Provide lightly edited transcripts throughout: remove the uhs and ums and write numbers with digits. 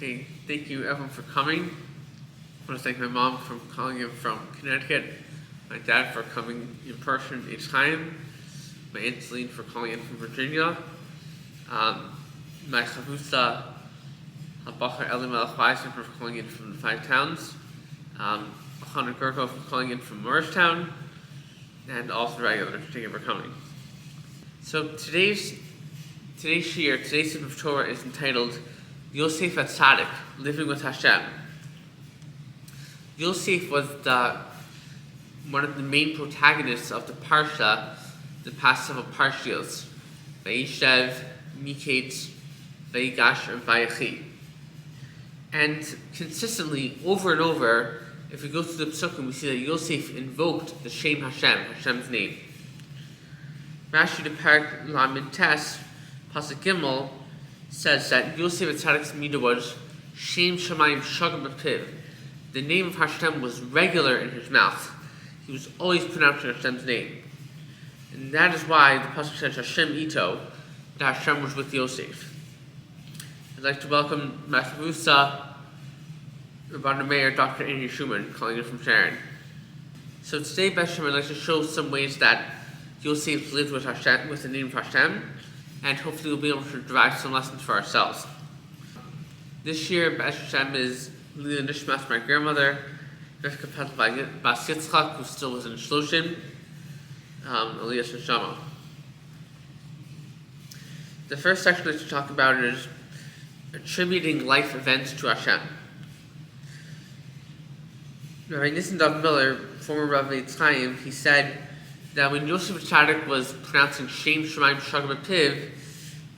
Okay, thank you everyone for coming. I want to thank my mom for calling in from Connecticut, my dad for coming in person each time, my aunt Celine for calling in from Virginia, my chavutza Habacher Elimelech Weisman for calling in from the Five Towns, Hannah Gergo for calling in from Morristown, and also the regulars. Thank you for coming. So today's Sefer of Torah is entitled Yosef haTzaddik, Living with Hashem. Yosef was one of the main protagonists of the Parsha, the past several Parshios, Vayishev, Miketz, Vayigash, and Vayechi. And consistently, over and over, if we go through the Psukim, we see that Yosef invoked the Shem Hashem, Hashem's name. Rashi the Parak Lamed Tes, Pasuk Gimel, says that Yosef haTzaddik's midah was Shem Shamayim Shagam B'Piv. The name of Hashem was regular in his mouth. He was always pronouncing Hashem's name. And that is why the Pasuk says Hashem Ito, that Hashem was with Yosef. I'd like to welcome my chavutza, Rabbi Meir, Dr. Amy Schumann, calling in from Sharon. So today, Beshem, I'd like to show some ways that Yosef lived with Hashem, with the name of Hashem, and hopefully we'll be able to derive some lessons for ourselves. This year, B'ez Hashem is Lila Nishmas, my grandmother, Rivka Petal Bas Yitzchak, who still was in Shloshim, Elias Neshama. The first section I'd like to talk about is attributing life events to Hashem. Rabbi Nissan Miller, former Rabbi Chaim, he said that when Yosef haTzaddik was pronouncing Shem Shamayim Shagam B'Piv,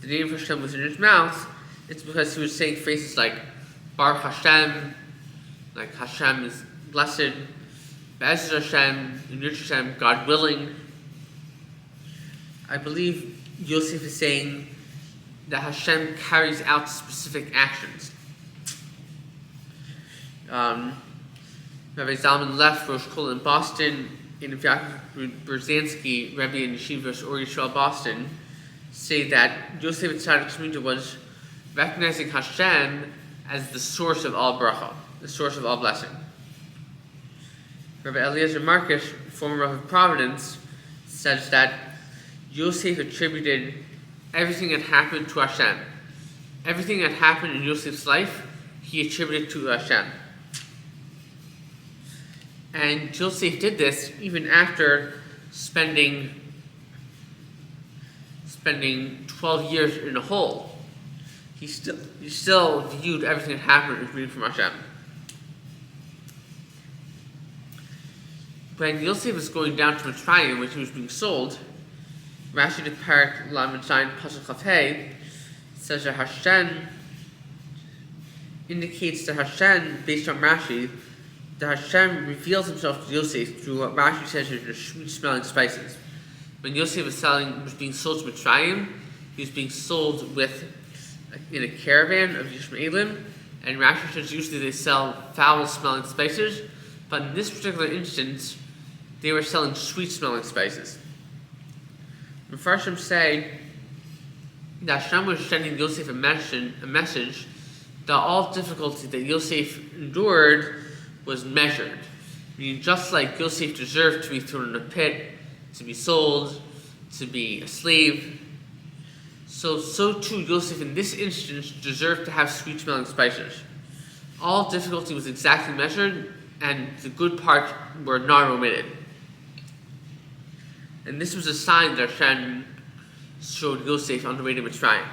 the name of Hashem was in his mouth, it's because he was saying phrases like Baruch Hashem, like Hashem is blessed, Be'ezer Hashem, in Hashem, God willing. I believe Yosef is saying that Hashem carries out specific actions. Rabbi Zalman left Rosh Kol in Boston, and Yaakov Brzezinski, Rebbe in Yeshivas or Yisrael Boston, say that Yosef haTzaddik's midah was recognizing Hashem as the source of all bracha, the source of all blessing. Rabbi Eliezer Markish, former Rav of Providence, says that Yosef attributed everything that happened to Hashem. Everything that happened in Yosef's life, he attributed to Hashem. And Joseph did this even after spending 12 years in a hole. He still viewed everything that happened as being from Hashem. When Yosef was going down to Mitzrayim, when he was being sold, Rashi the Parak Lamed Zayin Pasuk Chaf Hei says that Hashem indicates that Hashem, based on Rashi, that Hashem reveals himself to Yosef through what Rashi says are sweet-smelling spices. When Yosef was being sold to Mitzrayim, he was being sold in a caravan of Yishmaelim, and Rashi says usually they sell foul-smelling spices, but in this particular instance, they were selling sweet-smelling spices. Mefarshim say that Hashem was sending Yosef a message that all difficulty that Yosef endured was measured. Meaning, just like Yosef deserved to be thrown in a pit, to be sold, to be a slave, so too Yosef in this instance deserved to have sweet-smelling spices. All difficulty was exactly measured, and the good parts were not omitted. And this was a sign that Hashem showed Yosef on the way to Mitzrayim.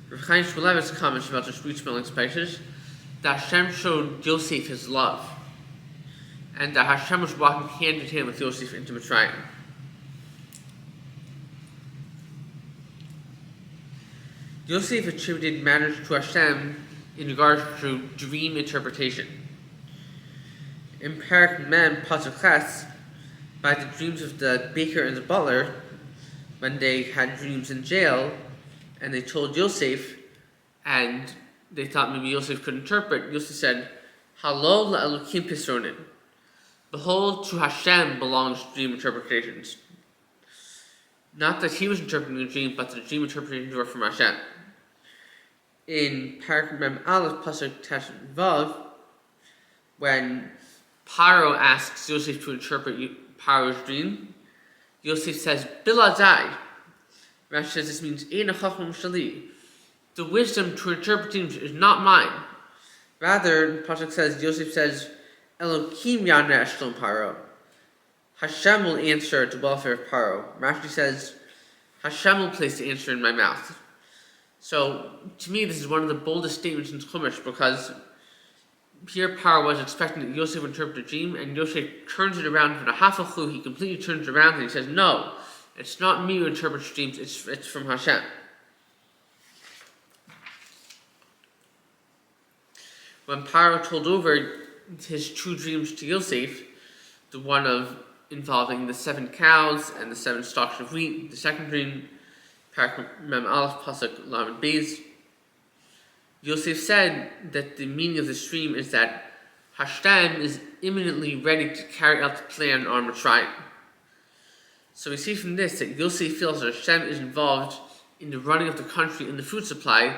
Rav Chaim Shmulevitz comments about the sweet-smelling spices that Hashem showed Yosef his love, and that Hashem was walking hand in hand with Yosef into Mitzrayim. Yosef attributed matters to Hashem in regards to dream interpretation. In Parak Mem Pasuk Ches, by the dreams of the baker and the butler, when they had dreams in jail, and they told Yosef, and they thought maybe Yosef could interpret, Yosef said, Halol la'elokim pisronim. Behold, to Hashem belongs dream interpretations. Not that he was interpreting the dream, but the dream interpretations were from Hashem. in Parak Mem Aleph Pasuk Tet Vav, when Paro asks Yosef to interpret Paro's dream, Yosef says, Biladai. Rashi says this means, Ein Chacham Shali. The wisdom to interpret dreams is not mine. Rather, Pasuk says, Yosef says, Elokim Yaneh Shlom Paro. Hashem will answer the welfare of Paro. Rashi says, Hashem will place the answer in my mouth. So, to me, this is one of the boldest statements in Chumash, because here Paro was expecting that Yosef would interpret a dream, and Yosef turns it around for a half a clue. He completely turns it around and he says, no, it's not me who interprets dreams, it's from Hashem. When Paro told over his two dreams to Yosef, the one of involving the 7 cows and the 7 stalks of wheat, the second dream, Parak Mem Aleph Pasuk Lamed Beis, Yosef said that the meaning of this dream is that Hashem is imminently ready to carry out the plan on Mitzrayim. So we see from this that Yosef feels that Hashem is involved in the running of the country and the food supply,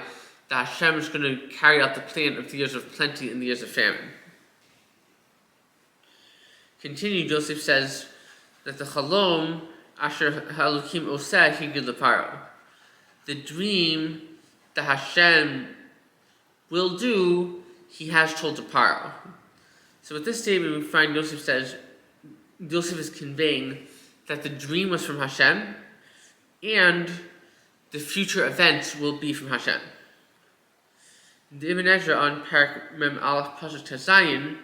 that Hashem is going to carry out the plan of the years of plenty and the years of famine. Continued, Joseph says that the Chalom Asher Halukim Oseh Higid Leparo, the dream that Hashem will do, he has told to Paro. So with this statement, we find Yosef is conveying that the dream was from Hashem, and the future events will be from Hashem. The Ibn Ezra on Parak Mem Aleph Pasuk Tezayin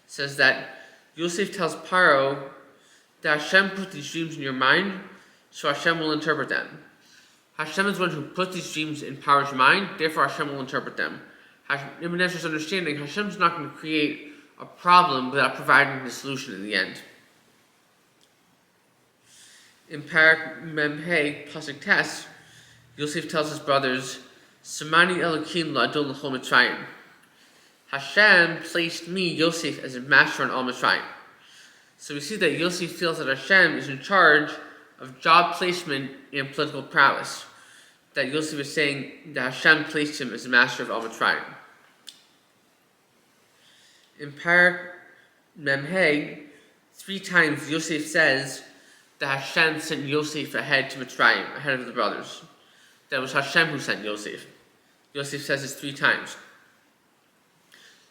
says that Yosef tells Paro that Hashem put these dreams in your mind, so Hashem will interpret them. Hashem is the one who put these dreams in Paro's mind, therefore Hashem will interpret them. Ibn Ezra's understanding, Hashem's not going to create a problem without providing the solution in the end. In Parak Mem Hey Pasuk Tes, Yosef tells his brothers, Samani Elokim La'adol L'chol Mitzrayim. Hashem placed me, Yosef, as a master on all Mitzrayim. So we see that Yosef feels that Hashem is in charge of job placement and political prowess. That Yosef is saying that Hashem placed him as a master of all Mitzrayim. In Parak Mem Hey, 3 times Yosef says that Hashem sent Yosef ahead to Mitzrayim, ahead of the brothers. That was Hashem who sent Yosef. Yosef says this 3 times.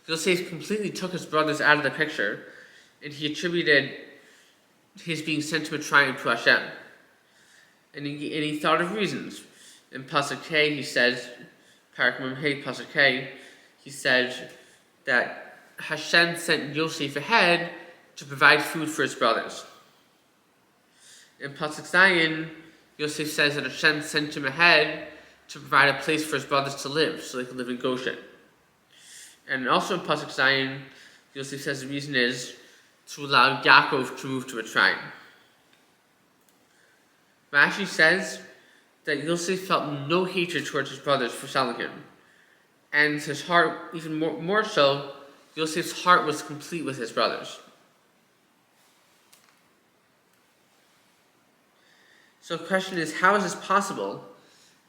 Yosef completely took his brothers out of the picture, and he attributed his being sent to Mitzrayim to Hashem. And he thought of reasons. In Pasuk K, he says, Parak Mem Hey Pasuk K, he says that Hashem sent Yosef ahead to provide food for his brothers. In Pasuk Zayin, Yosef says that Hashem sent him ahead to provide a place for his brothers to live, so they could live in Goshen. And also in Pasuk Zayin, Yosef says the reason is to allow Yaakov to move to Mitzrayim. Rashi says that Yosef felt no hatred towards his brothers for selling him. And his heart, even more so, Yosef's heart was complete with his brothers. So the question is, how is this possible?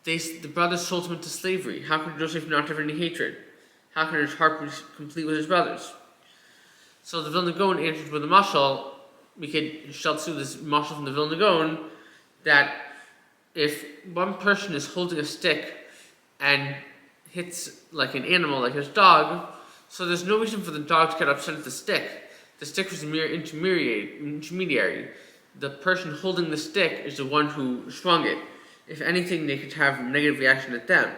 The brothers sold him into slavery. How could Joseph not have any hatred? How could his heart be complete with his brothers? So the Vilna Gaon answers with a mashal. We could sheltsu this mashal from the Vilna Gaon, that if one person is holding a stick and hits like an animal, like his dog, so there's no reason for the dog to get upset at the stick. The stick was a mere intermediary. The person holding the stick is the one who swung it. If anything, they could have a negative reaction at them.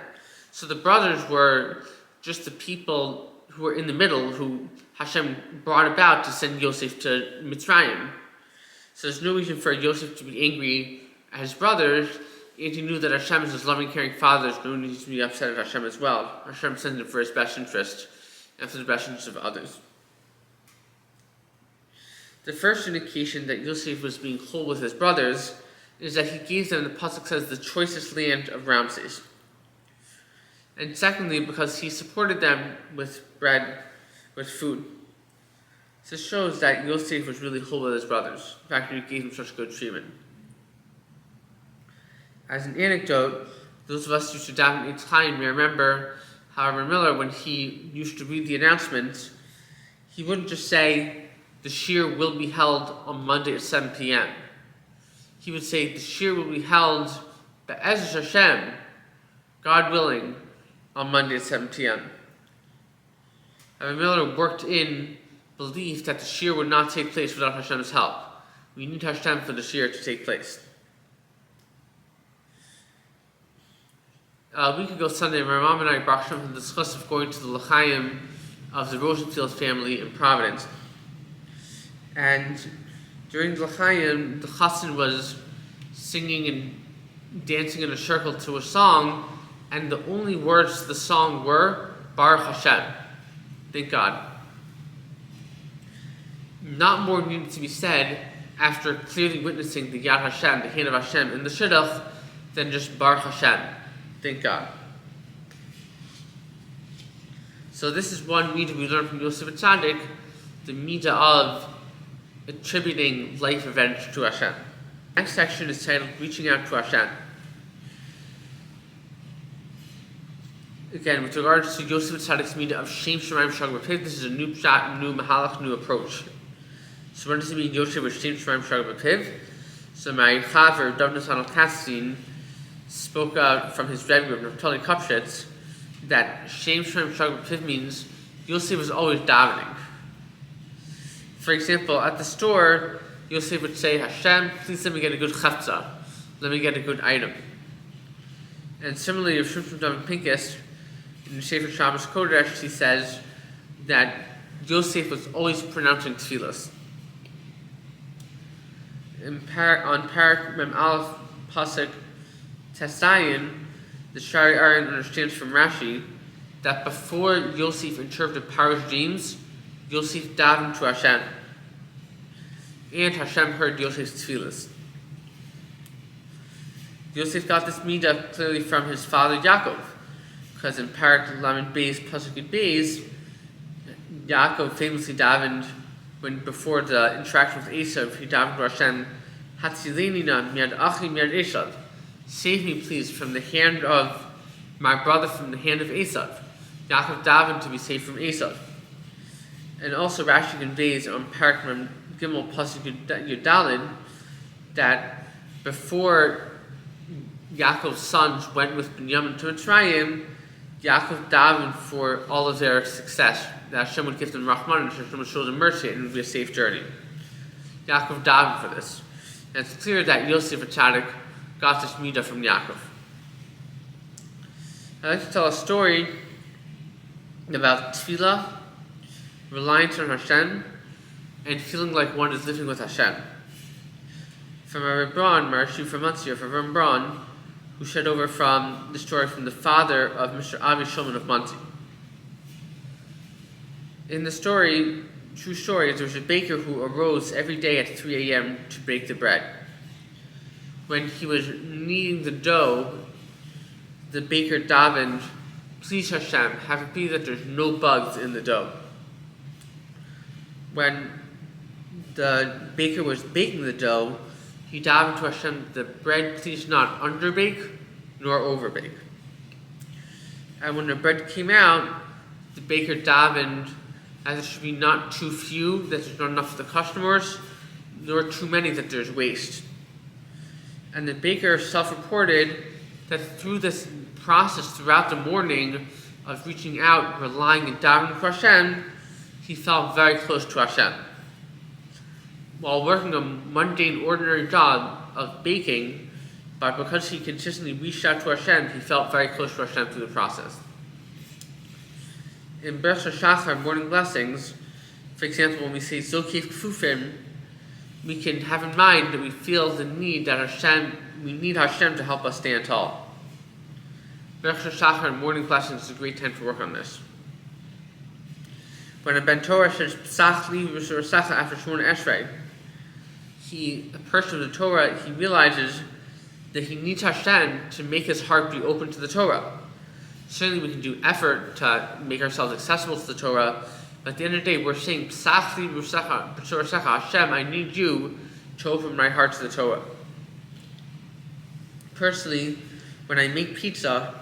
So the brothers were just the people who were in the middle, who Hashem brought about to send Yosef to Mitzrayim. So there's no reason for Yosef to be angry at his brothers, and he knew that Hashem is his loving, caring father. There's no need to be upset at Hashem as well. Hashem sends him for his best interest and for the best interest of others. The first indication that Yosef was being whole with his brothers is that he gave them, the pasuk says, the choicest land of Ramses. And secondly, because he supported them with bread, with food. This shows that Yosef was really whole with his brothers. In fact, he gave them such good treatment. As an anecdote, those of us who should daven each time may remember However, Miller, when he used to read the announcements, he wouldn't just say, the shir will be held on Monday at 7 p.m. He would say, the shir will be held, be'ezras Hashem, God willing, on Monday at 7 p.m. Rabbi Miller worked in belief that the shir would not take place without Hashem's help. We need Hashem for the shir to take place. A week ago Sunday, my mom and I brought Hashem to discuss of going to the l'chaim of the Rosenfield family in Providence. And during the l'chaim, the chassan was singing and dancing in a circle to a song, and the only words to the song were, Baruch Hashem, thank God. Not more needed to be said after clearly witnessing the Yad Hashem, the hand of Hashem in the shidduch, than just Baruch Hashem, thank God. So this is one midah we learn from Yosef haTzaddik, the midah of attributing life events to Hashem. The next section is titled Reaching Out to Hashem. Again, with regards to Yosef haTzaddik's midah of Shem Shemaim Shag B'Piv, this is a new pshat, new mahalach, new approach. So what does it mean, Yosef with Shem Shemaim Shag B'Piv? So my chaver, Dov Natan al-Kassin, spoke out from his Rebbe, Naftali Kopshitz, that Shem Shemaim Shag B'Piv means Yosef was always davening. For example, at the store, Yosef would say, Hashem, please let me get a good chavza. Let me get a good item. And similarly, of Shimshon David Pincus, in the Sefer Shabbos Kodesh, he says that Yosef was always pronouncing tefillas. On Parak Mem Aleph Pasuk Tesayin, the Shari Aaron understands from Rashi that before Yosef interpreted Paro's dreams, Yosef davened to Hashem, and Hashem heard Yosef's tefillas. Yosef got this midah clearly from his father Yaakov, because in Parak Lamed Beis Pasuk Yud Beis, Yaakov famously davened before the interaction with Esav. He davened to Hashem, haTzaddik miad achi miad Esav, save me please from the hand of my brother, from the hand of Esav. Yaakov davened to be saved from Esav. And also Rashi conveys on Parak Mem Gimel Pasuk Yud Daled that before Yaakov's sons went with Binyamin to Mitzrayim, Yaakov davened for all of their success, that Hashem would give them Rahman and Hashem would show them mercy and it would be a safe journey. Yaakov davened for this. And it's clear that Yosef haTzaddik got this midah from Yaakov. I'd like to tell a story about tefillah, reliance on Hashem, and feeling like one is living with Hashem. From Rabbi Braun, Marshu from Matzir, from Rabbi Braun, who shared over from the story from the father of Mr. Avi Shulman of Monsey. In the story, true story, there was a baker who arose every day at 3 a.m. to bake the bread. When he was kneading the dough, the baker davened, please Hashem, have it be that there's no bugs in the dough. When the baker was baking the dough, he davened to Hashem, the bread please not underbake nor overbake. And when the bread came out, the baker davened as it should be not too few, that there's not enough for the customers, nor too many that there's waste. And the baker self-reported that through this process throughout the morning of reaching out, relying and davening to Hashem, he felt very close to Hashem. While working a mundane, ordinary job of baking, but because he consistently reached out to Hashem, he felt very close to Hashem through the process. In Bereshit Shachar, morning blessings, for example, when we say Zokif Kfufim, we can have in mind that we feel the need that we need Hashem to help us stand tall. Bereshit Shachar, morning blessings, is a great time to work on this. When a Ben Torah says Psach Li V'Sacha after Shmona Esrei, a person of the Torah, he realizes that he needs Hashem to make his heart be open to the Torah. Certainly we can do effort to make ourselves accessible to the Torah, but at the end of the day, we're saying, Psach Li V'Sacha, Hashem, I need you to open my heart to the Torah. Personally, when I make pizza,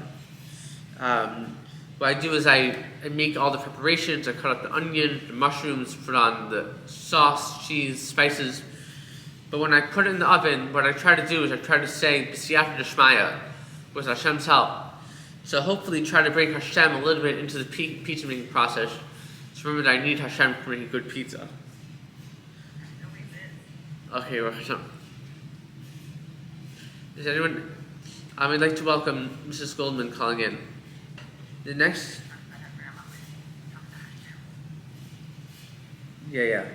what I do is I make all the preparations. I cut up the onion, the mushrooms, put on the sauce, cheese, spices. But when I put it in the oven, what I try to do is I try to say B'siyata D'Shmaya with Hashem's help. So hopefully try to bring Hashem a little bit into the pizza making process. So remember that I need Hashem to make a good pizza. Okay, well, Hashem. Is anyone... I'd like to welcome Mrs. Goldman calling in. The next... Yeah.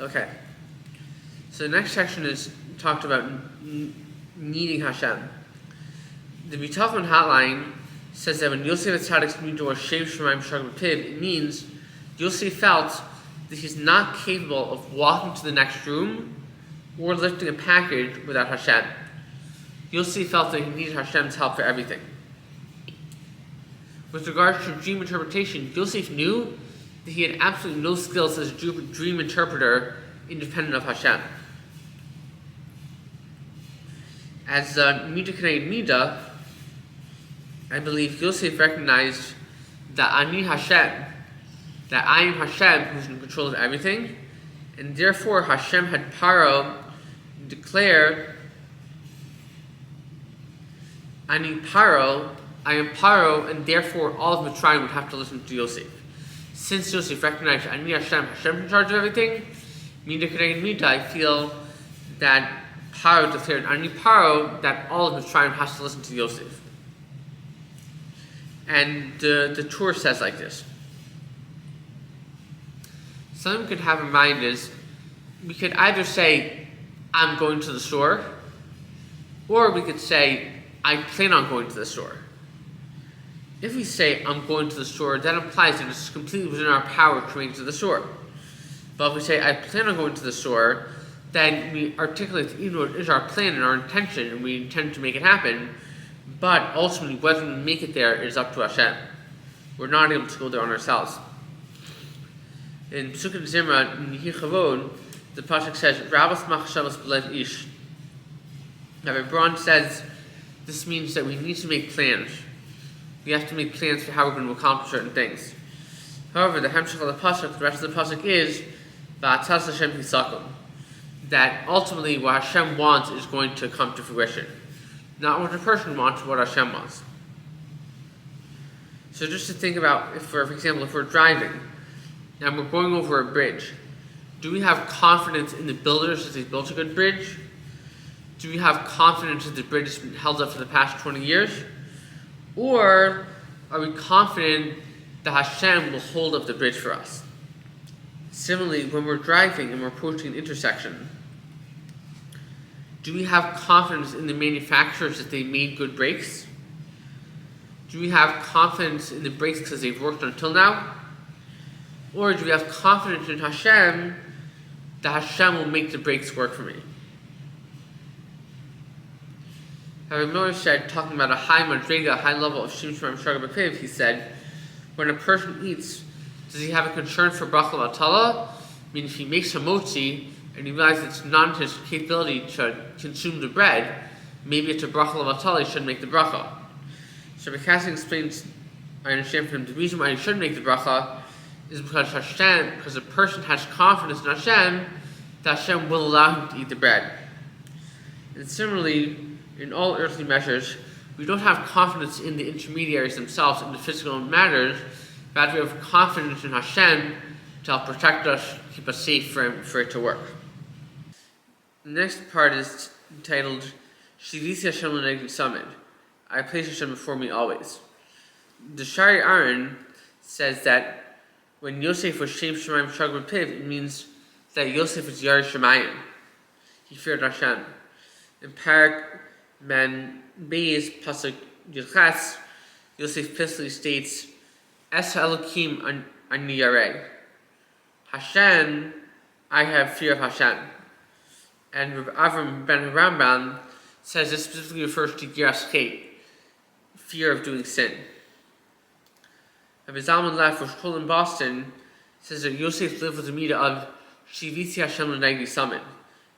Okay. So the next section is talked about needing Hashem. The Bitachon hotline says that when Yosef haTzaddik knew door Shem Shemaim Shagab Piv, it means Yosef felt that he's not capable of walking to the next room or lifting a package without Hashem. Yosef felt that he needed Hashem's help for everything. With regards to dream interpretation, Yosef knew that he had absolutely no skills as a dream interpreter independent of Hashem. As Mida K'neged Mida, I believe Yosef recognized that Ani Hashem, that I am Hashem who's in control of everything, and therefore Hashem had Paro declare, Ani Paro, I am Paro, and therefore all of Mitzrayim would have to listen to Yosef. Since Yosef recognized Ani Hashem, Hashem in charge of everything, Mida K'neged Mida, I feel that Paro declared Ani Paro, that all of Mitzrayim has to listen to Yosef. And the Torah says like this. Something we could have in mind is, we could either say, I'm going to the store, or we could say, I plan on going to the store. If we say, I'm going to the store, that implies that it's completely within our power to make it to the store. But if we say, I plan on going to the store, then we articulate even what is our plan and our intention, and we intend to make it happen. But ultimately, whether we make it there is up to Hashem. We're not able to go there on ourselves. In Pesukei Zimra, in Yehi Chavod, the pasuk says, "Rabas machshavas b'lev ish." Rabbi Braun says this means that we need to make plans. We have to make plans for how we're going to accomplish certain things. However, the hemshech of the pasuk, the rest of the pasuk is, "Va'atzaz Hashem hisakum," that ultimately what Hashem wants is going to come to fruition. Not what the person wants, what Hashem wants. So just to think about, for example, if we're driving and we're going over a bridge, do we have confidence in the builders that they built a good bridge? Do we have confidence that the bridge has been held up for the past 20 years? Or are we confident that Hashem will hold up the bridge for us? Similarly, when we're driving and we're approaching an intersection, do we have confidence in the manufacturers that they made good brakes? Do we have confidence in the brakes because they've worked until now? Or do we have confidence in Hashem that Hashem will make the brakes work for me? Rabbi Miller said, talking about a high madrega, a high level of Shem Shemaim Shagab B'Piv, he said, when a person eats, does he have a concern for bracha l'atala? I mean, if he makes a motzi, and he realizes it's not his capability to consume the bread, maybe it's a bracha l'vatala, he shouldn't make the bracha. So Rabbi Kassin explains, I understand from him, the reason why he shouldn't make the bracha is because a person has confidence in Hashem, that Hashem will allow him to eat the bread. And similarly, in all earthly measures, we don't have confidence in the intermediaries themselves, in the physical matters, but we have confidence in Hashem to help protect us, keep us safe for it to work. The next part is entitled Shivisi Hashem L'Neged Summit. I place Hashem before me always. The Shari Aaron says that when Yosef was Shem Shemaim Shagab B'Piv, it means that Yosef was Yar Shemayim. He feared Hashem. In Parak Men Beis Pasuk Yilchas, Yosef Pisley states, Es Elokim Ani Yareh. Hashem, I have fear of Hashem. And Avram ben Rambam says this specifically refers to Yiras Chet, fear of doing sin. Rabbi Zalman Leff was told in Boston says that Yosef lived with the midah of Shiviti Hashem l'negdi samin.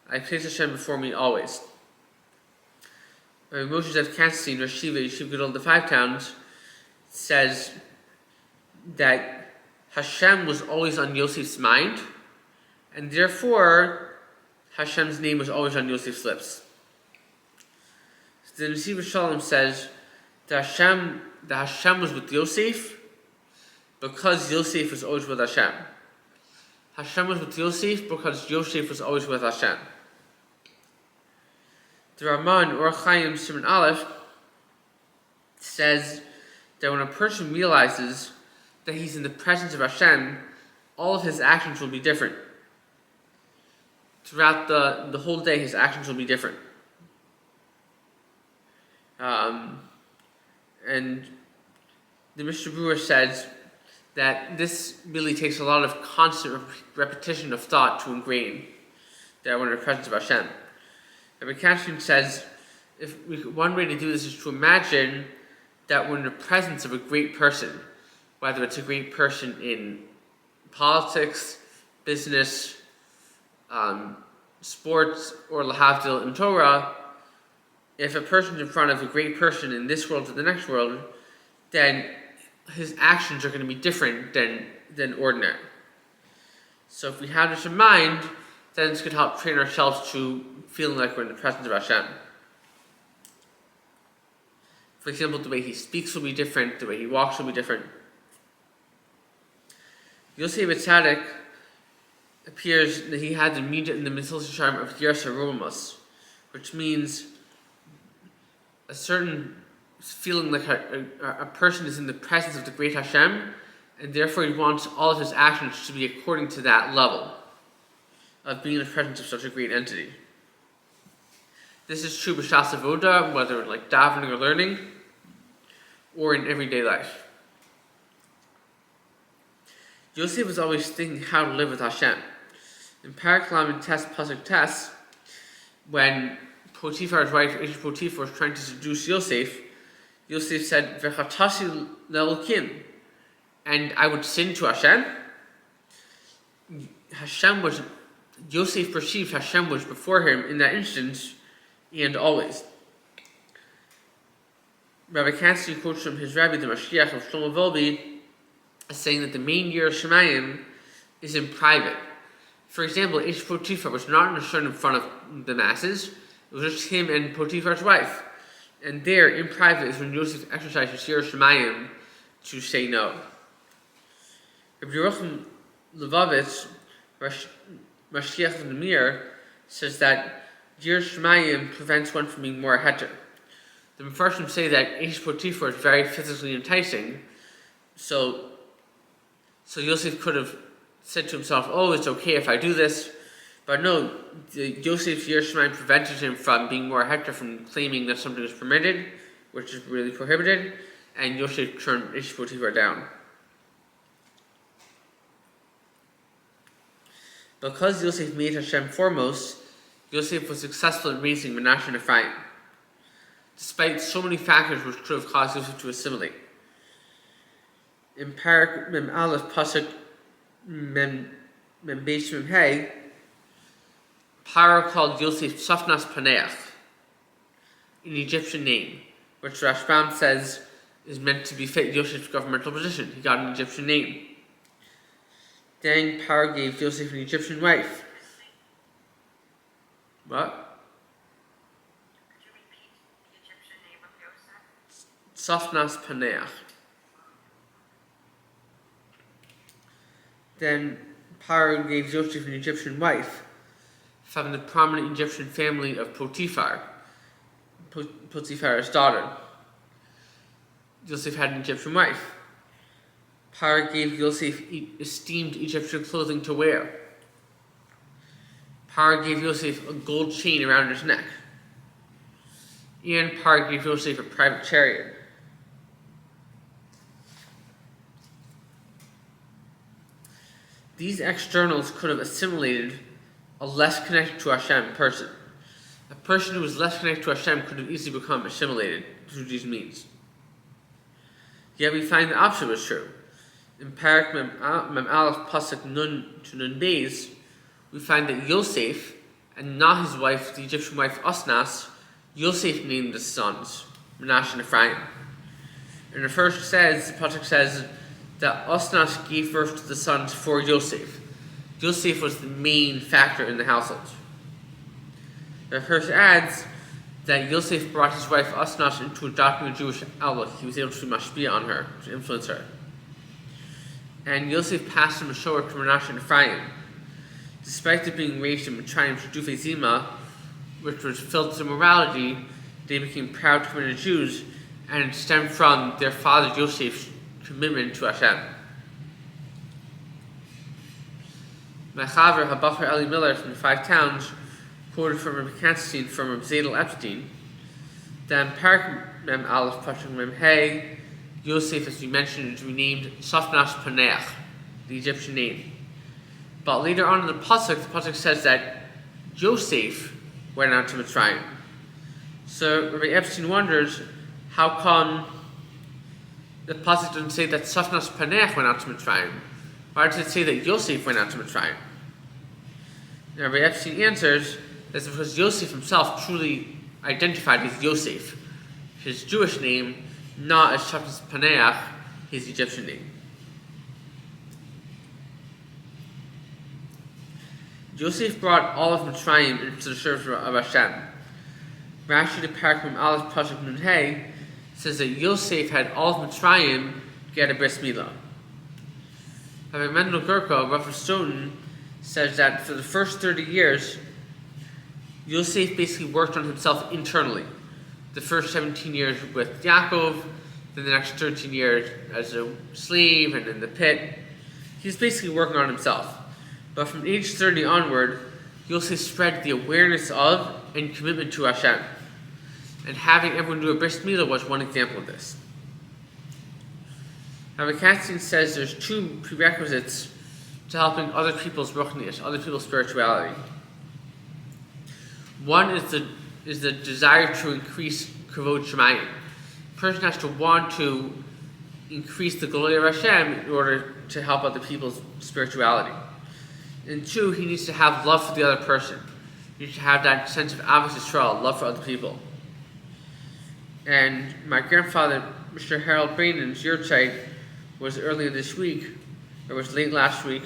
I place Hashem before me always. Moshe Zev Kanstein, Rashiva, Yeshiv Gadol, the 5 towns, says that Hashem was always on Yosef's mind, and therefore Hashem's name was always on Yosef's lips. So the Nesiv Shalom says that Hashem was with Yosef because Yosef was always with Hashem. Hashem was with Yosef because Yosef was always with Hashem. The Raman or Chaim Simon Aleph says that when a person realizes that he's in the presence of Hashem, all of his actions will be different. Throughout the whole day, his actions will be different. And the Mishnah Brewer says that this really takes a lot of constant repetition of thought to ingrain that we're in the presence of Hashem. Rabbi Kashim says, one way to do this is to imagine that we're in the presence of a great person, whether it's a great person in politics, business, sports, or lahavdil in Torah. If a person's in front of a great person in this world or the next world, then his actions are going to be different than ordinary. So if we have this in mind, then this could help train ourselves to feeling like we're in the presence of Hashem. For example, the way he speaks will be different, the way he walks will be different. Yosef haTzaddik appears that he had the midah in the Mesilas Yesharim of Yiras HaRomus, which means a certain feeling like a person is in the presence of the great Hashem, and therefore he wants all of his actions to be according to that level of being in the presence of such a great entity. This is true b'shas avoda, whether like davening or learning, or in everyday life. Yosef was always thinking how to live with Hashem. In Parak Lamed Tes Pasuk Tes, when Potiphar's wife Potiphar was trying to seduce Yosef, Yosef said, "V'chatasi le'elokim," and I would sin to Hashem. Yosef perceived Hashem was before him in that instance and always. Rabbi Kanstein quotes from his rabbi, the Mashiach of Shlomo Volbe, as saying that the main Yiras Shamayim is in private. For example, Potiphar was not in front of the masses. It was just him and Potiphar's wife. And there, in private, is when Yosef exercised his Yiras Shamayim to say no. Rabbi Yerucham Levavitz, Mashiach of the Mir, says that Yiras Shamayim prevents one from being more heter. The Mefarshim say that Potiphar is very physically enticing, so Yosef could have said to himself, "Oh, it's okay if I do this," but no, Yosef's Yiras Shamayim prevented him from being more heter, from claiming that something is permitted, which is really prohibited, and Yosef turned Potiphar down. Because Yosef made Hashem foremost, Yosef was successful in raising Menashe and Ephraim, despite so many factors which could have caused Yosef to assimilate. In Parak Mem Aleph Pasuk Mem Beis Mem Hey, Paro called Yosef Safnas Paneach, an Egyptian name, which Rashbam says is meant to befit Yosef's governmental position. He got an Egyptian name. Then Paro gave Yosef an Egyptian wife. What? Could you repeat the Egyptian name of Yosef? Safnas Paneach. Then Paro gave Yosef an Egyptian wife from the prominent Egyptian family of Potiphar, Potiphar's daughter. Yosef had an Egyptian wife. Paro gave Yosef esteemed Egyptian clothing to wear. Paro gave Yosef a gold chain around his neck. And Paro gave Yosef a private chariot. These externals could have assimilated a less connected to Hashem person. A person who was less connected to Hashem could have easily become assimilated through these means. Yet we find the opposite was true. in Parak Mem Aleph Pasuk Nun to Nun Beis, we find that Yosef, and not his wife, the Egyptian wife Osnas, Yosef named the sons, Menashe and Ephraim. And the Pasuk says that Osnas gave birth to the sons for Yosef. Yosef was the main factor in the household. The verse adds that Yosef brought his wife Osnas into adopting a Jewish outlook. He was able to mashpia on her, to influence her. And Yosef passed him ashore to Menashe and Ephraim. Despite them being raised in Mitzrayim to Dufei Zima, which was filled with immorality, they became proud committed Jews, and it stemmed from their father Yosef's commitment to Hashem. My chaver Habacher Eli Miller from the Five Towns quoted from Rabbi Kanstein from Rabbi Zadel Epstein that in Parak Mem Aleph Pasuk Mem Hey, Yosef, as we mentioned, is renamed Safnash Paneach, the Egyptian name. But later on in the Pasuk says that Joseph went out to Mitzrayim. So Rabbi Epstein wonders, how come the Pasuk doesn't say that Safnash Paneach went out to Mitzrayim? Why does it say that Yosef went out to Mitzrayim? And Rabbi Epstein answers that it's because Yosef himself truly identified as Yosef, his Jewish name, not as Safnash Paneach, his Egyptian name. Joseph brought all of Mitzrayim into the service of Hashem. Rashi the Parak Mem Aleph Pasuk Nun Hey says that Yosef had all of Mitzrayim get a bris milah. Rabbi Mendel Gurko, Rav Stoughton, says that for the first 30 years, Yosef basically worked on himself internally. The first 17 years with Yaakov, then the next 13 years as a slave and in the pit. He's basically working on himself. But from age 30 onward, Yosef spread the awareness of and commitment to Hashem. And having everyone do a bris milah was one example of this. Rabbi Kanstein says there's two prerequisites to helping other people's ruchnius, other people's spirituality. One is the desire to increase kavod shemayim. A person has to want to increase the glory of Hashem in order to help other people's spirituality. And two, he needs to have love for the other person. He needs to have that sense of Avos Yisrael, love for other people. And my grandfather, Mr. Harold Brandon's yurtzeit was earlier this week, or was late last week,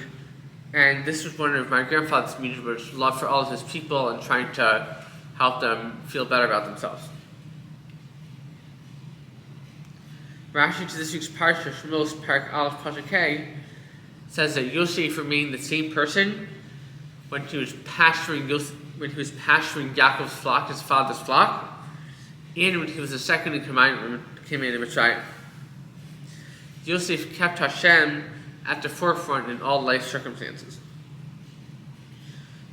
and this was one of my grandfather's meetings, was love for all of his people and trying to help them feel better about themselves. Rashi to this week's parsha, Shmos Parak Aleph Pasuk Hey, says that Yosef remained the same person when he was pasturing Yaakov's flock, his father's flock, and when he was the second in command when he came into Mitzrayim. Yosef kept Hashem at the forefront in all life circumstances.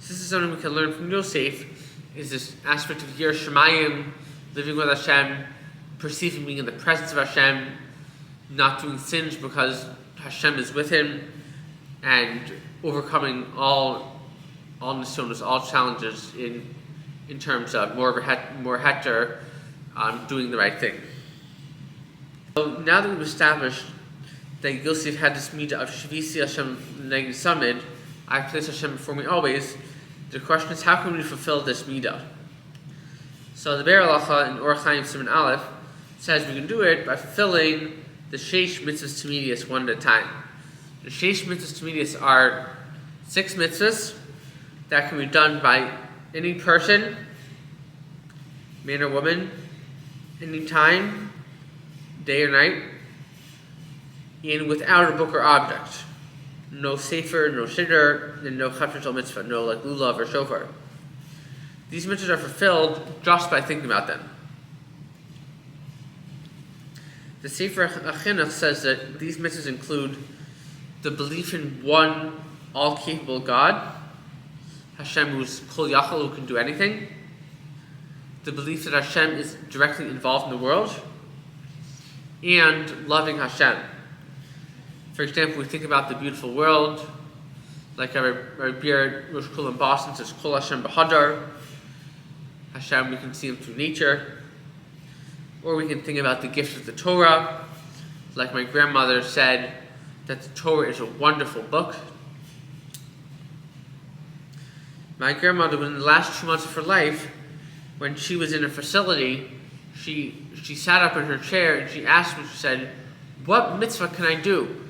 So this is something we can learn from Yosef, is this aspect of Yir Shemayim, living with Hashem, perceiving being in the presence of Hashem, not doing sins because Hashem is with him, and overcoming all nisyonos, all challenges in terms of more heter, doing the right thing. So now that we've established that Yosef had this midah of Shvisi Hashem Neged Samid, I place Hashem before me always, the question is, how can we fulfill this midah? So the Be'er Halacha in Or Chaim Siman Aleph says we can do it by fulfilling the Sheish Mitzvahs Tamidiyos one at a time. The Sheish Mitzvahs Tamidiyos are 6 mitzvahs that can be done by any person, man or woman, any time, day or night, and without a book or object. No sefer, no siddur, and no chatzor mitzvah, no like lulav or shofar. These mitzvahs are fulfilled just by thinking about them. The Sefer HaChinuch says that these mitzvahs include the belief in one all-capable God, Hashem who's kol yachal, who can do anything, the belief that Hashem is directly involved in the world, and loving Hashem. For example, we think about the beautiful world, like our beer Rosh Kol in Boston says, Kol Hashem b'hadar, Hashem, we can see him through nature. Or we can think about the gift of the Torah, like my grandmother said, that the Torah is a wonderful book. My grandmother, in the last 2 months of her life, when she was in a facility, she sat up in her chair and she asked me, she said, "What mitzvah can I do?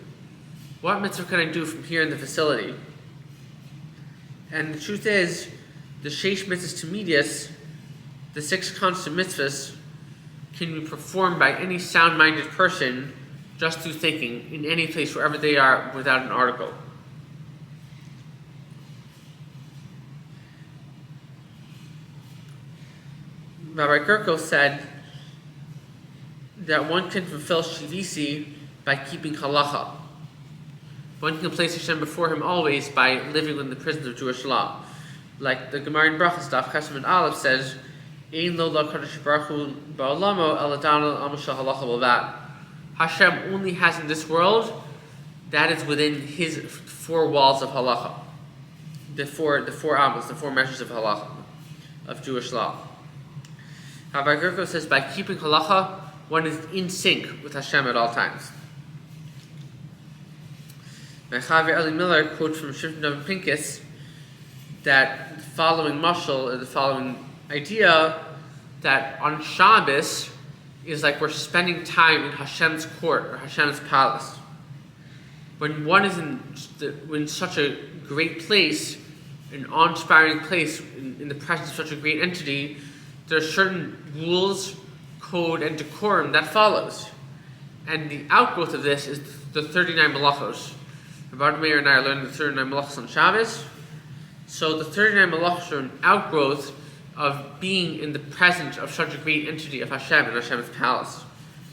What mitzvah can I do from here in the facility?" And the truth is, the Sheish Mitzvahs Tamidiyos, the 6 constant mitzvahs, can be performed by any sound-minded person just through thinking, in any place, wherever they are, without an article. Rabbi Gerkel said that one can fulfill Shivisi by keeping halacha. One can place Hashem before him always by living within the prisons of Jewish law. Like the Gemara in Brachas, Daf Chesed and Aleph says, "Ein lo lakadosh baruch hu ba'olamo eladanu amashal halacha b'lvad." Hashem only has in this world that is within his 4 walls of halacha, the four amos, the 4 measures of halacha, of Jewish law. Rabbi Gerko says by keeping halacha, one is in sync with Hashem at all times. Mechaver Eli Miller quotes from Shifton of Pincus that the following mashal, or the following idea, that on Shabbos is like we're spending time in Hashem's court or Hashem's palace. When one is in such a great place, an awe-inspiring place, in the presence of such a great entity, there are certain rules, code, and decorum that follows. And the outgrowth of this is the 39 malachos. Rabbi Meir and I are learning the 39 malachos on Shabbos. So the 39 malachos are an outgrowth of being in the presence of such a great entity of Hashem in Hashem's palace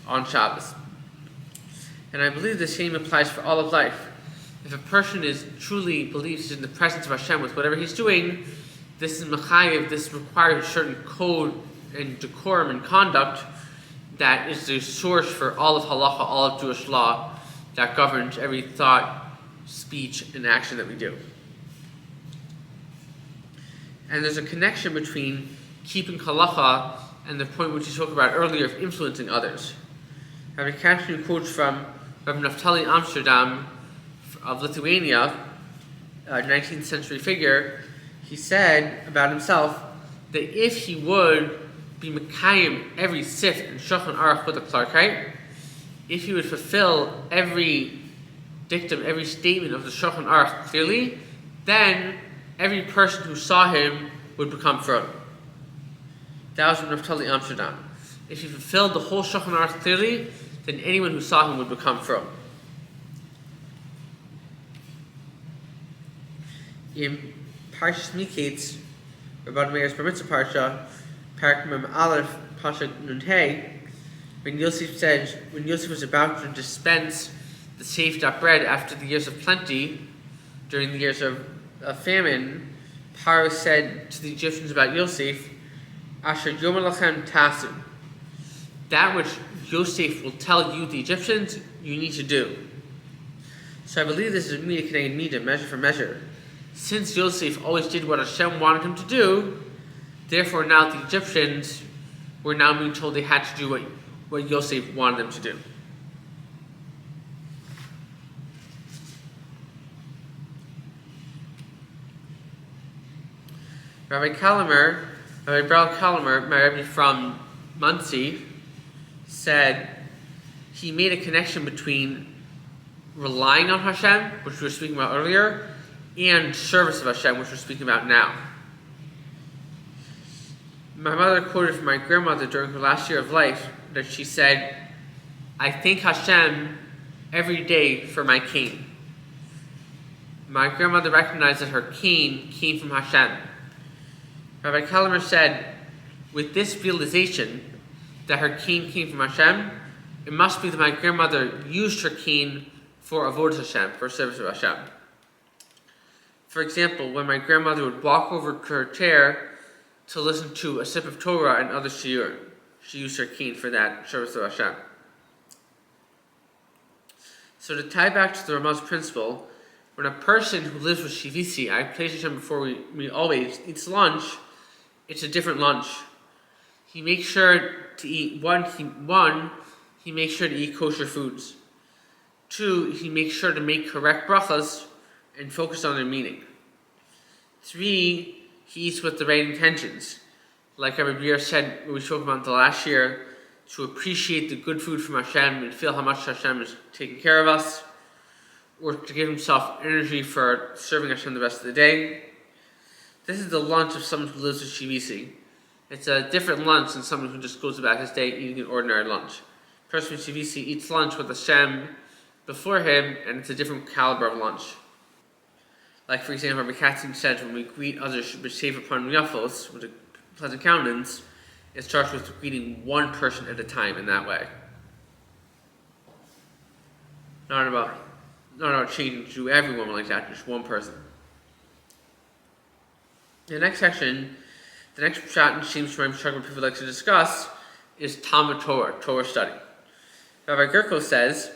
on Shabbos. And I believe the same applies for all of life. If a person truly believes he's in the presence of Hashem with whatever he's doing, this is mechayev, this requires a certain code and decorum and conduct that is the source for all of halacha, all of Jewish law, that governs every thought, speech, and action that we do. And there's a connection between keeping halacha and the point which we spoke about earlier of influencing others. Rabbi Katrin quotes from Rabbi Naftali Amsterdam of Lithuania, a 19th century figure. He said about himself that if he would be Mekayim every sif and Shulchan Aruch with a Clarkite, if he would fulfill every dictum, every statement of the Shulchan Aruch clearly, then every person who saw him would become from. That was from Naftali Amsterdam. If he fulfilled the whole Shulchan Aruch clearly, then anyone who saw him would become from. In Parshas Miketz, Rabbi Meir's Bar Mitzvah Parsha, Parak Mem Aleph, Pasha Nun Hey, when Yosef was about to dispense the saved up bread after the years of plenty, during the years of famine, Paro said to the Egyptians about Yosef, Asher Yomer Lachem Tasu, that which Yosef will tell you, the Egyptians, you need to do. So I believe this is Midah Keneged Midah, measure for measure. Since Yosef always did what Hashem wanted him to do, therefore now the Egyptians were now being told they had to do what Yosef wanted them to do. Rabbi Baruch Kalamer, my Rebbe from Muncie, said he made a connection between relying on Hashem, which we were speaking about earlier, and service of Hashem, which we're speaking about now. My mother quoted from my grandmother during her last year of life that she said, I thank Hashem every day for my cane. My grandmother recognized that her cane came from Hashem. Rabbi Kalamer said, with this realization that her cane came from Hashem, it must be that my grandmother used her cane for avodas Hashem, for service of Hashem. For example, when my grandmother would walk over to her chair to listen to a sip of Torah and other shiur, she used her cane for that service of Hashem. So to tie back to the Ramah's principle, when a person who lives with Shivisi, I place Hashem before we always eats lunch, it's a different lunch. He makes sure to eat he makes sure to eat kosher foods. 2, he makes sure to make correct brachas and focus on their meaning. 3, he eats with the right intentions. Like Rabbi Beer said, when we spoke about the last year, to appreciate the good food from Hashem and feel how much Hashem is taking care of us, or to give himself energy for serving Hashem the rest of the day. This is the lunch of someone who lives with Shivisi. It's a different lunch than someone who just goes about his day eating an ordinary lunch. The person with Shivisi eats lunch with Hashem before him, and it's a different caliber of lunch. Like, for example, Rabbi Katzin said, when we greet others with Sefer Panim Yafos, with a pleasant countenance, it starts with greeting one person at a time in that way. Not about changing to everyone like that, just one person. The next section, the next shot in Shem Shemaim Shagma people like to discuss is Talmud Torah study. Rabbi Gerko says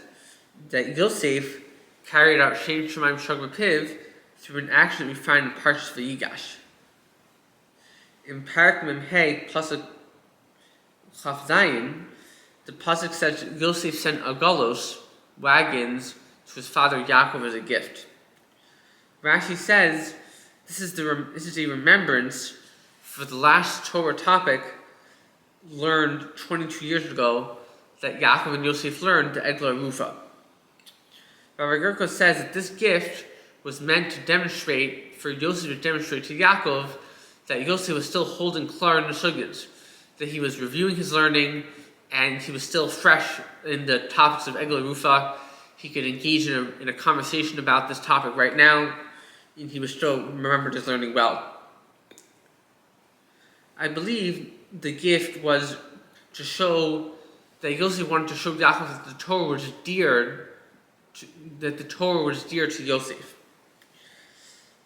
that Yosef carried out Shem Shemaim Shagma Piv through an action that we find in Parshas Vayigash. In Parak Mem Hey Pasuk Chaf Zayin, the pasuk says Yosef sent agalos, wagons, to his father Yaakov as a gift. Rashi says this is a remembrance for the last Torah topic learned 22 years ago that Yaakov and Yosef learned the Eglah Rufa. Rabbi Gerko says that this gift was meant to demonstrate, for Yosef to demonstrate to Yaakov that Yosef was still holding klar in the sugyas, that he was reviewing his learning and he was still fresh in the topics of Eglah Rufa. He could engage in a conversation about this topic right now, and he was still remembered his learning well. I believe the gift was to show that Yosef wanted to show Yaakov that the Torah was dear to Yosef.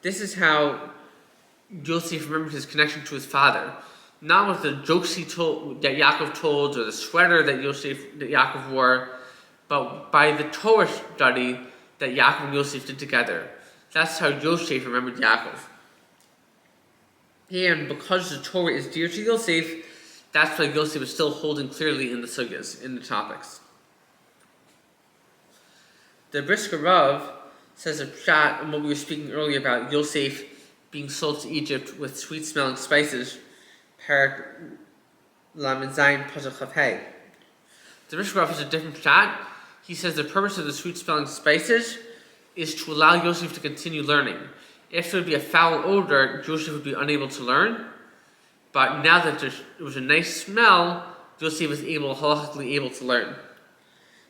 This is how Yosef remembered his connection to his father, not with the jokes that Yaakov told, or the sweater that Yaakov wore, but by the Torah study that Yaakov and Yosef did together. That's how Yosef remembered Yaakov. And because the Torah is dear to Yosef, that's why Yosef is still holding clearly in the sugyas, in the topics. The Brisker Rav says a shot on what we were speaking earlier about Yosef being sold to Egypt with sweet-smelling spices, Parak Lamed Zayin Pasuk Chaf Hey. The Brisker Rav has a different shot. He says the purpose of the sweet-smelling spices is to allow Yosef to continue learning. If there would be a foul odor, Joseph would be unable to learn. But now that there was a nice smell, Joseph was halachically able to learn.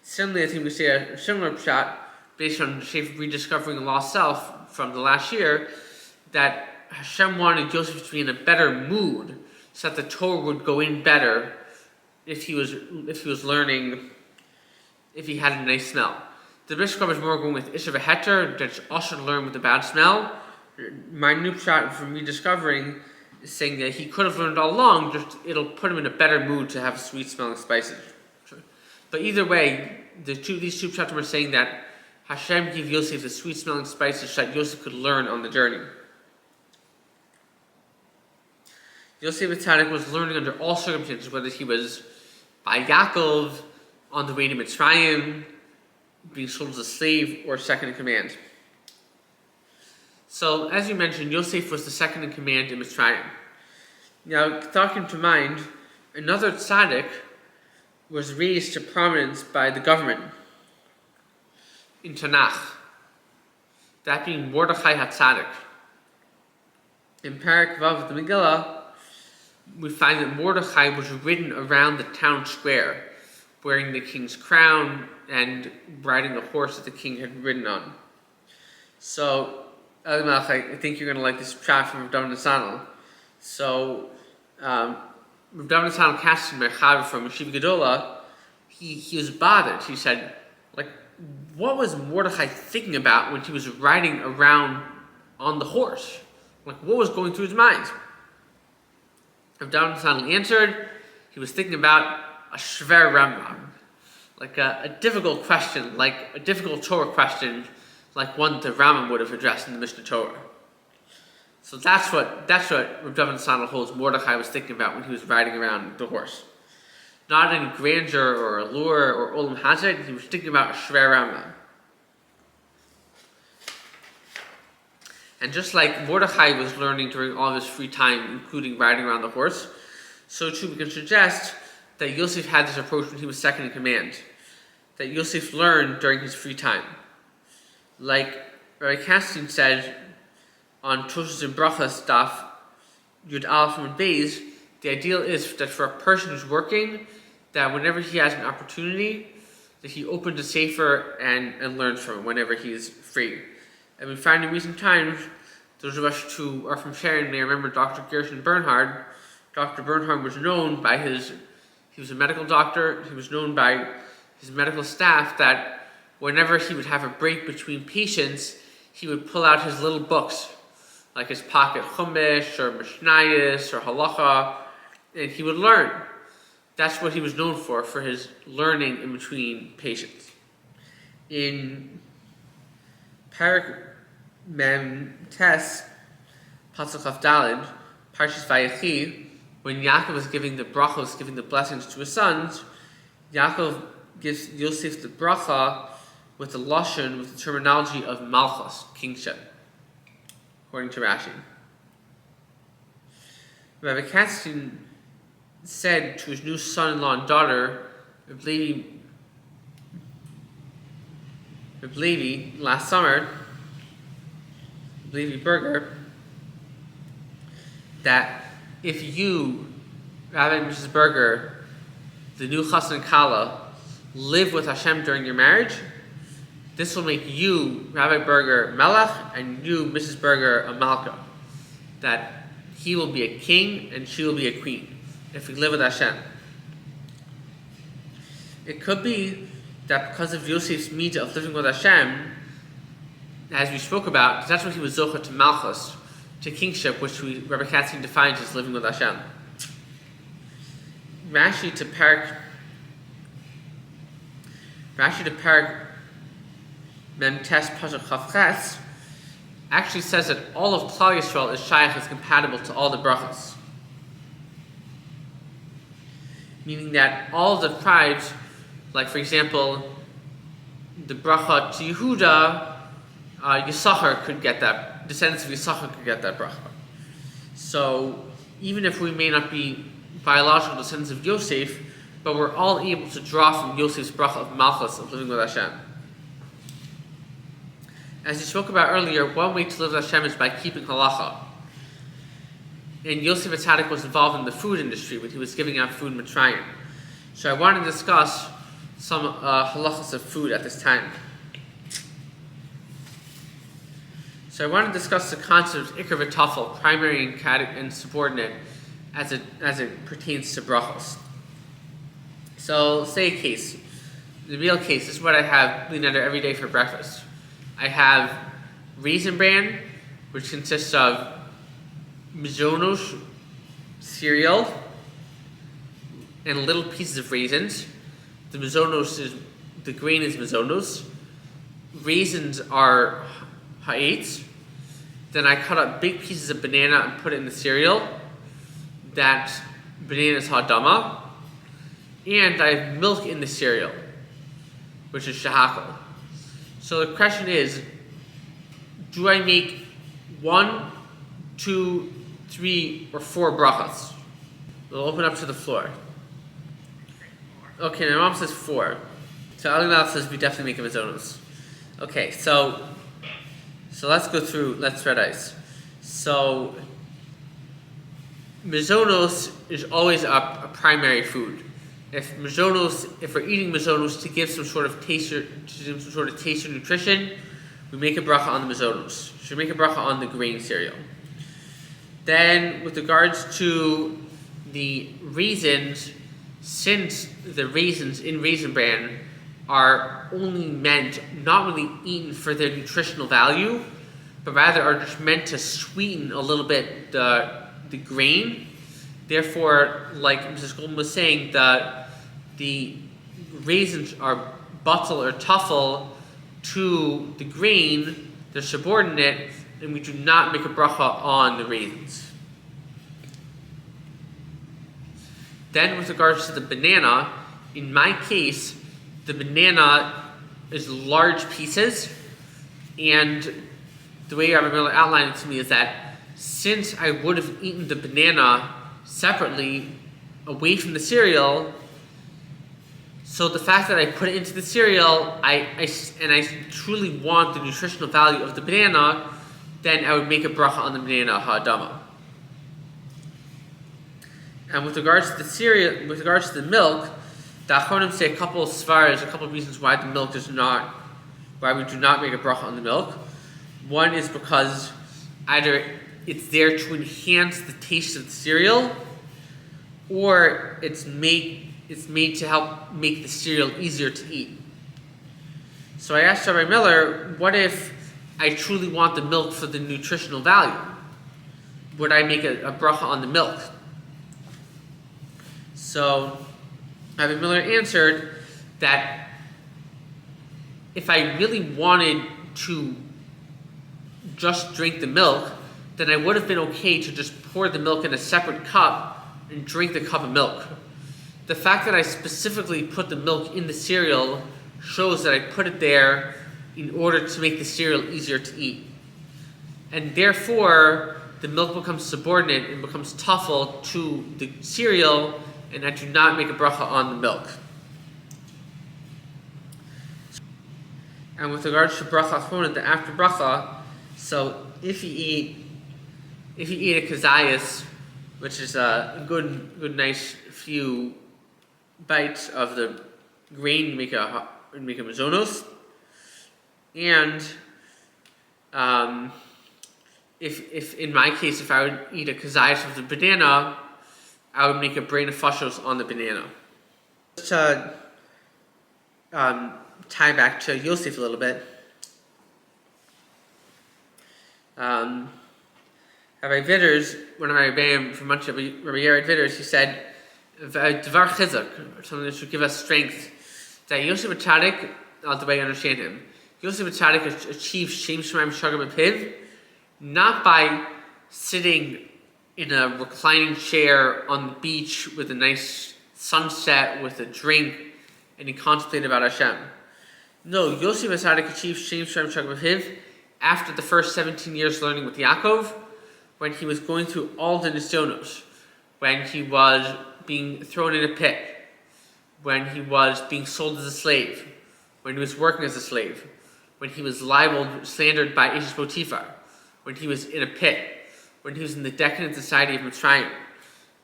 Similarly, I think we say a similar shot based on Joseph rediscovering a lost self from the last year, that Hashem wanted Joseph to be in a better mood, so that the Torah would go in better if he was learning, if he had a nice smell. The Bishkop is more going with Isha V'Heter, that's also to learn with a bad smell. My new shot from rediscovering is saying that he could have learned all along, just it'll put him in a better mood to have sweet smelling spices. But either way, these two chapters are saying that Hashem gave Yosef the sweet smelling spices so that Yosef could learn on the journey. Yosef haTzaddik was learning under all circumstances, whether he was by Yaakov, on the way to Mitzrayim, being sold as a slave, or second in command. So, as you mentioned, Yosef was the second in command in Mitzrayim. Now, thought came to mind, another tzaddik was raised to prominence by the government in Tanakh, that being Mordechai haTzaddik. In Parak Vav of the Megillah, we find that Mordechai was ridden around the town square, wearing the king's crown and riding the horse that the king had ridden on. So, I think you're going to like this shot from Rav David Nesanel. So, Rav David Nesanel cast him from Yeshiva Gedola. He was bothered. He said, what was Mordechai thinking about when he was riding around on the horse? What was going through his mind? Rav David Nesanel answered, he was thinking about a shver Rambam, a difficult question, a difficult Torah question, like one that Rambam would have addressed in the Mishnah Torah. So that's what Rav David Nesanel holds Mordechai was thinking about when he was riding around the horse. Not in grandeur or allure or olam hazard, he was thinking about a shver Rambam. And just like Mordechai was learning during all of his free time, including riding around the horse, so too we can suggest that Yosef had this approach when he was second in command. That Yosef learned during his free time. Like Rabbi Kastin said on Toshos and Brachas Daf Yud Aleph and Beis, the ideal is that for a person who's working, that whenever he has an opportunity, that he opens a sefer and learns from it whenever he is free. And we find in recent times, those of us who are from Sharon may remember Dr. Gershon Bernhard. Dr. Bernhard was known by he was a medical doctor, he was known by his medical staff that whenever he would have a break between patients, he would pull out his little books, like his pocket Chumash or Mishnayos or Halacha, and he would learn. That's what he was known for his learning in between patients. In Parak Mem Tes, Pasuk Chaf Daled, Parshas Vayechi, when Yaakov was giving the brachos, giving the blessings to his sons, Yaakov gives Yosef the bracha with the lashon, with the terminology of malchus, kingship, according to Rashi. Rabbi Kastin said to his new son-in-law and daughter, Reb Levi, last summer, Reb Levi Berger, that if you, Rabbi and Mrs. Berger, the new chassan and kala, live with Hashem during your marriage, this will make you, Rabbi Berger, melech, and you, Mrs. Berger, a malka. That he will be a king and she will be a queen if we live with Hashem. It could be that because of Yosef's mitzvah of living with Hashem, as we spoke about, that's what he was zocheh to malchus, to kingship, which Rabbi Katzin defines as living with Hashem. Rashi to Parak Mem Tes Pasuk Chaf Ches actually says that all of Klal Yisrael is shaykh, is compatible to all the brachas. Meaning that all of the tribes, like for example, the bracha to Yehuda, Yisachar could get that, descendants of Yisachar could get that bracha. So even if we may not be biological descendants of Yosef, but we're all able to draw from Yosef's bracha of malchus, of living with Hashem. As you spoke about earlier, one way to live with Hashem is by keeping halacha. And Yosef haTzaddik was involved in the food industry when he was giving out food in Mitzrayim. So I want to discuss some halachas of food at this time. So I want to discuss the concept of ikar v'tafel, primary and subordinate, as it pertains to brachos. So say a case. The real case, this is what I have Bli Neder every day for breakfast. I have Raisin Bran, which consists of mizonos, cereal, and little pieces of raisins. The grain is mizonos. Raisins are haTz. Then I cut up big pieces of banana and put it in the cereal. That banana is ha'adama. And I have milk in the cereal, which is shahakal. So the question is, do I make 1, 2, 3, or 4 brachas? We'll open up to the floor. Okay, my mom says 4. So Alina says we definitely make a mizonos. Okay, so let's go through, let's thread ice. So mizonos is always a primary food. If we're eating mizonos to give some sort of taste or nutrition, we make a bracha on the mizonos. We make a bracha on the grain cereal. Then, with regards to the raisins, since the raisins in Raisin Bran are only meant, not really eaten for their nutritional value, but rather are just meant to sweeten a little bit the grain. Therefore, like Mrs. Golden was saying, the raisins are batal or tafel to the grain, they're subordinate, and we do not make a bracha on the raisins. Then with regards to the banana, in my case, the banana is large pieces, and the way Rabbi Miller outlined it to me is that since I would have eaten the banana separately away from the cereal, so the fact that I put it into the cereal, I truly want the nutritional value of the banana, then I would make a bracha on the banana ha'adama. And with regards to the cereal, with regards to the milk, the Achronim say a couple of svaras, a couple of reasons why we do not make a bracha on the milk. One is because either it's there to enhance the taste of the cereal, or it's made to help make the cereal easier to eat. So I asked Rabbi Miller, what if I truly want the milk for the nutritional value? Would I make a bracha on the milk? So Rabbi Miller answered that if I really wanted to just drink the milk, then I would have been okay to just pour the milk in a separate cup and drink the cup of milk. The fact that I specifically put the milk in the cereal shows that I put it there in order to make the cereal easier to eat. And therefore, the milk becomes subordinate and becomes tafel to the cereal, and I do not make a bracha on the milk. And with regards to bracha achronin, the after bracha, so if you eat a kazayas, which is a good nice few bites of the grain to make a mazonos, and if in my case, if I would eat a kazayas of the banana, I would make a brain of fashos on the banana. Just to tie back to Yosef a little bit, Rabbi Vitters, one of my Rebbeim from Munch, Rabbi Yared Vitters, he said, "Dvar chizuk," something that should give us strength. That Yosef haTzaddik, the way I understand him, Yosef haTzaddik achieved Shem Shemaim Shagam B'Piv not by sitting in a reclining chair on the beach with a nice sunset with a drink, and he contemplated about Hashem. No, Yosef haTzaddik achieved Shem Shemaim Shagam B'Piv after the first 17 years learning with Yaakov, when he was going through all the nisyonos, when he was being thrown in a pit, when he was being sold as a slave, when he was working as a slave, when he was libeled, slandered by Ishish Potiphar, when he was in a pit, when he was in the decadent society of Mitzrayim.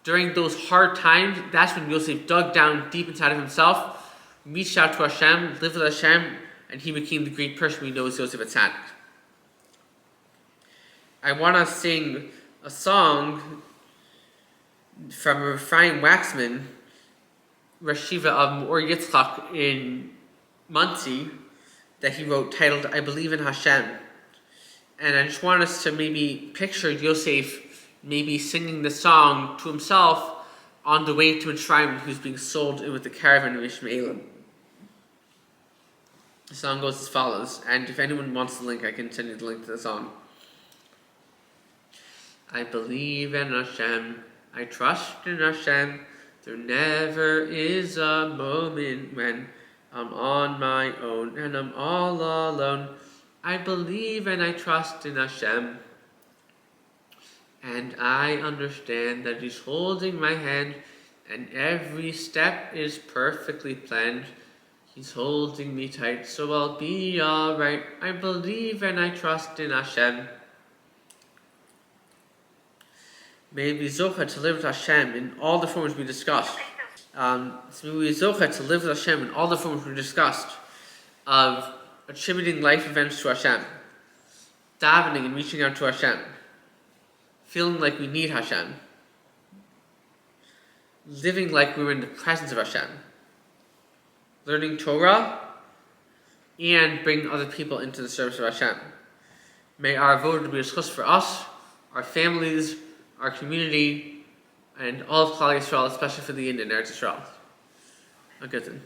During those hard times, that's when Yosef dug down deep inside of himself, reached out to Hashem, lived with Hashem, and he became the great person we know as Yosef haTzaddik. I want to sing a song from Ephraim Waxman, Rashiva of Me'or Yitzchak in Monsey, that he wrote titled, "I Believe in Hashem." And I just want us to maybe picture Yosef maybe singing the song to himself on the way to Mitzrayim when he was being sold in with the caravan of Ishmaelim. The song goes as follows, and if anyone wants the link, I can send you the link to the song. I believe in Hashem, I trust in Hashem, there never is a moment when I'm on my own and I'm all alone. I believe and I trust in Hashem, and I understand that He's holding my hand and every step is perfectly planned. He's holding me tight, so I'll be alright. I believe and I trust in Hashem. May we be zocheh to live with Hashem in all the forms we discussed. So may we be zocheh to live with Hashem in all the forms we discussed of attributing life events to Hashem, davening and reaching out to Hashem, feeling like we need Hashem, living like we're in the presence of Hashem, learning Torah, and bringing other people into the service of Hashem. May our avodah be a zchus for us, our families, our community, and all of Klal Yisrael, especially for the Indian Eretz Yisrael. A good thing.